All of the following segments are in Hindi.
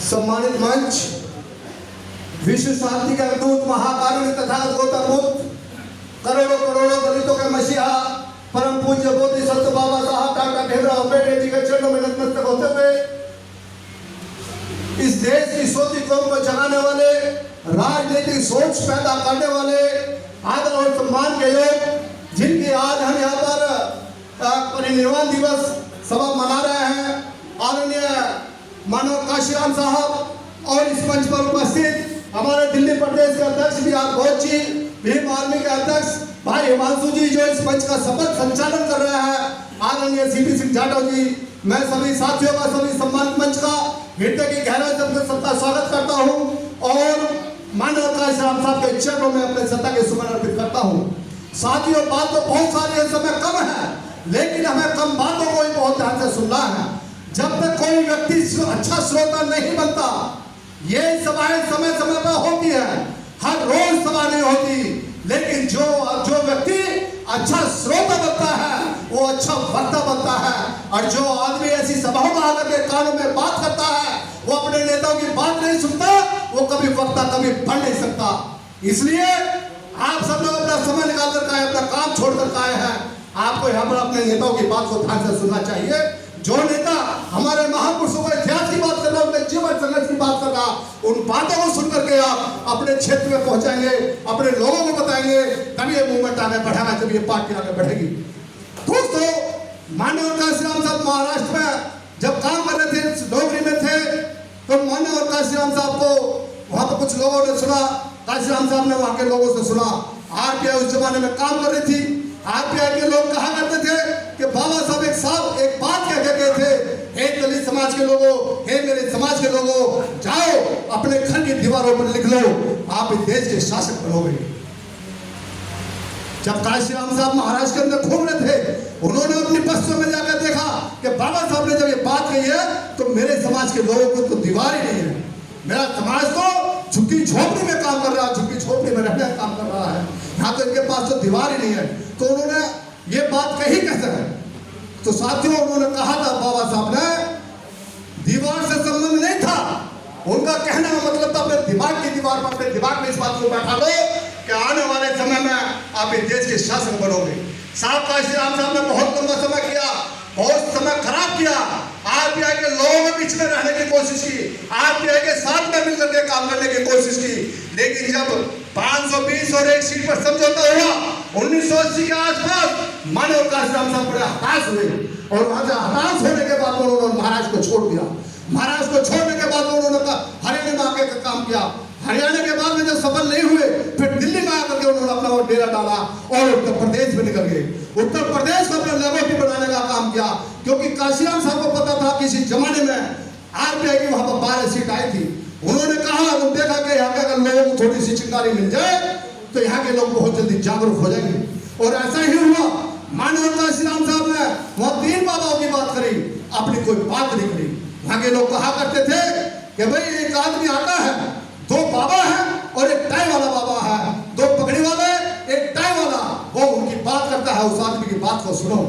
सम्मानित मंच, विश्व शांति के अवधूत महाकारुण्य तथा गौतम बुद्ध, करोड़ों करोड़ों दलितों के मसीहा परम पूज्य बोधि सत्य बाबा साहब डॉक्टर भीमराव अम्बेडकर जी के चरणों में नतमस्तक होते हुए इस देश की सोची कौम को जगाने वाले, राजनीतिक सोच पैदा करने वाले, आदर और सम्मान के योग जिनकी आज हम यहाँ पर परिनिर्वाण दिवस सभा मना रहे हैं, आदरणीय मानव काशीराम साहब और इस मंच पर उपस्थित हमारे दिल्ली प्रदेश के अध्यक्ष B R Ghosh ji, Bhim Army के अध्यक्ष भाई हिमांशु जी जो इस मंच का सफल संचालन कर रहे हैं, आदरणीय सीपी सिंह जाटव जी, मैं सभी साथियों का, सभी सम्मानित मंच का हृदय की गहराई से अपने सबका स्वागत करता हूं और मानव काशीराम साहब के चरणों में अपने सत्ता के सुमन अर्पित करता हूं। साथियों, बात तो बहुत सारी है, समय कम है, लेकिन हमें कम बातों को ही बहुत ध्यान से सुनना है। जब तक कोई व्यक्ति अच्छा श्रोता नहीं बनता, ये सभाएं समय समय पर होती है, हर रोज सभा नहीं होती, लेकिन जो व्यक्ति अच्छा श्रोता बनता है वो अच्छा वक्ता बनता है। और जो आदमी ऐसी सभाओं में आकर के कानों में बात करता है, वो अपने नेताओं की बात नहीं सुनता, वो कभी वक्ता कभी बढ़ नहीं सकता। इसलिए आप सब लोग अपना समय निकाल कर आए, अपना काम छोड़कर आए हैं, आपको यहाँ पर अपने नेताओं की बात को ध्यान से सुनना चाहिए। जो नेता हमारे महापुरुषों को इतिहास की बात कर रहा, उनके जीवन संघर्ष की बात कर रहा, उन बातों को सुन करके आप अपने क्षेत्र में पहुंचाएंगे, अपने लोगों को बताएंगे, तभी ये मूवमेंट आगे बढ़ेगा, जब ये पार्टी आगे बढ़ेगी। दोस्तों, माननीय काशीराम साहब महाराष्ट्र में जब काम कर रहे थे, नौकरी में थे, तो माननीय काशीराम साहब को वहां पर कुछ लोगों ने सुना, काशीराम साहब ने वहां के लोगों से सुना। आरपीआई उस जमाने में काम कर रही थी। आरपीआई के लोग कहा करते थे कि बाबा साहब एक बात कह के गए थे, हे दलित समाज के लोगों, हे मेरे समाज के लोगों, जाओ अपने घर की दीवारों पर लिख लो, आप इस देश के शासक बनोगे। जब काशीराम साहब महाराष्ट्र के अंदर घूम रहे थे, उन्होंने अपनी बस्तियों में जाकर देखा कि बाबा साहब ने जब ये बात कही है तो मेरे समाज के लोगों को तो दीवार ही नहीं है, मेरा समाज तो झुग्गी झोपड़ी में काम कर रहा है, झुग्गी झोपड़ी में रहने का काम कर रहा है, यहाँ तो इनके पास तो दीवार ही नहीं है। तो उन्होंने ये बात कही कैसे है? तो साथियों, उन्होंने कहा था, बाबा साहब ने दीवार से संबंध नहीं था, उनका कहने का मतलब था अपने दिमाग की दीवार पर, अपने दिमाग में इस बात को बैठा लो कि आने वाले समय में आप इस देश के शासक बनोगे। साहब काशीराम साहब ने बहुत लंबा समय किया, बहुत समय खराब किया, आरपीआई के लोगों के बीच में रहने की कोशिश की, आरपीआई के साथ में मिलकर के काम करने की कोशिश की, लेकिन जब 520 और एक सीट पर समझौता हुआ 1980 के आसपास, मानव काशीराम साहब बड़े हताश हुए और वहां से हताश होने के बाद उन्होंने महाराष्ट्र को छोड़ दिया। महाराष्ट्र को छोड़ने के बाद उन्होंने हरियाणा में आके काम किया। हरियाणा के बाद में जब सफल नहीं हुए, फिर दिल्ली में आकर के उन्होंने अपना वो डेरा डाला और उत्तर प्रदेश में निकल गए। उत्तर प्रदेश को अपना लेबोरेटरी बनाने का काम किया, क्योंकि काशीराम साहब को पता था कि इसी जमाने में आरपीआई की वहां पर 12 सीट आई थी। उन्होंने कहा, उन्होंने देखा कि यहाँ के अगर लोगों को थोड़ी सी चिंगारी मिल जाए तो यहाँ के लोग बहुत जल्दी जागरूक हो जाएंगे। और ऐसा ही हुआ। माननीय काशीराम साहब ने वहां 3 बाबाओं की बात करी, अपनी कोई बात नहीं करी। वहां के लोग कहा करते थे कि भाई एक आदमी आता है, 2 बाबा है और एक टाई वाला बाबा है, 2 पगड़ी वाले, एक टाई वाला, वो उनकी बात करता है, उस आदमी की बात को सुनो।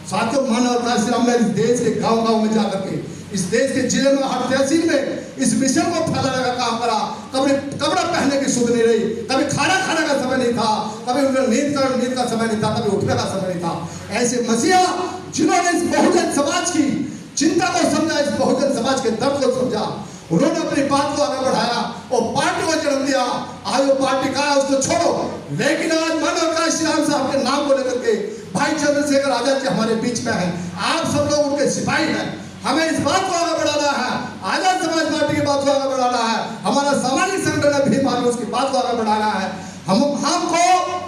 साथियों, मानव काशीराम ने इस देश के गांव-गांव में जाकर के, इस देश के जिले में, हर तहसील में इस मिशन को फैलाने का काम करा। कभी कपड़ा पहनने की सुध नहीं रही, कभी खाना खाने का समय नहीं था, कभी उन्हें नींद का समय नहीं था, कभी उठने का समय नहीं था। ऐसे मसीहा जिन्होंने इस बहुजन समाज की चिंता को समझा, इस बहुजन समाज के दर्द को समझा, उन्होंने अपनी बात को आगे बढ़ाया और पार्टी को जन्म दिया। आज वो पार्टी कहा है उसको छोड़ो, लेकिन आज मानव काशीराम साहब के नाम को लेकर के भाई चंद्रशेखर आजाद जी हमारे बीच में हैं। आप सब लोग उनके सिपाही हैं। हमें इस बात को आगे बढ़ाना है, आजाद समाज पार्टी की बात को आगे बढ़ाना है, हमारा सामाजिक संगठन है भीम आर्मी, उसकी बात को आगे बढ़ाना है। हमको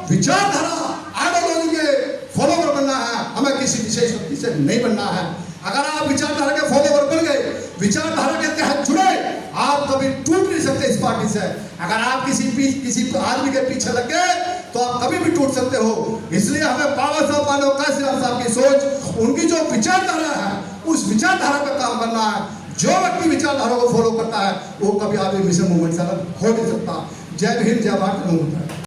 विचारधारा आइडियोलॉजी के फॉलोवर बनना है, हमें किसी विशेष व्यक्ति से नहीं बनना है। अगर आप विचारधारा के फॉलोवर बन गए, विचारधारा के तहत जुड़े, आप कभी टूट नहीं सकते इस पार्टी से। अगर आप किसी आदमी के पीछे लग गए तो आप कभी भी टूट सकते हो। इसलिए हमें बाबा साहब मानव काशीराम साहब की सोच, उनकी जो विचारधारा है, उस विचारधारा पर काम करना है। जो व्यक्ति विचारधारा को फॉलो करता है वो कभी आगे मिशन मूवमेंट से अलग हो नहीं सकता। जय भीम, जय भारत।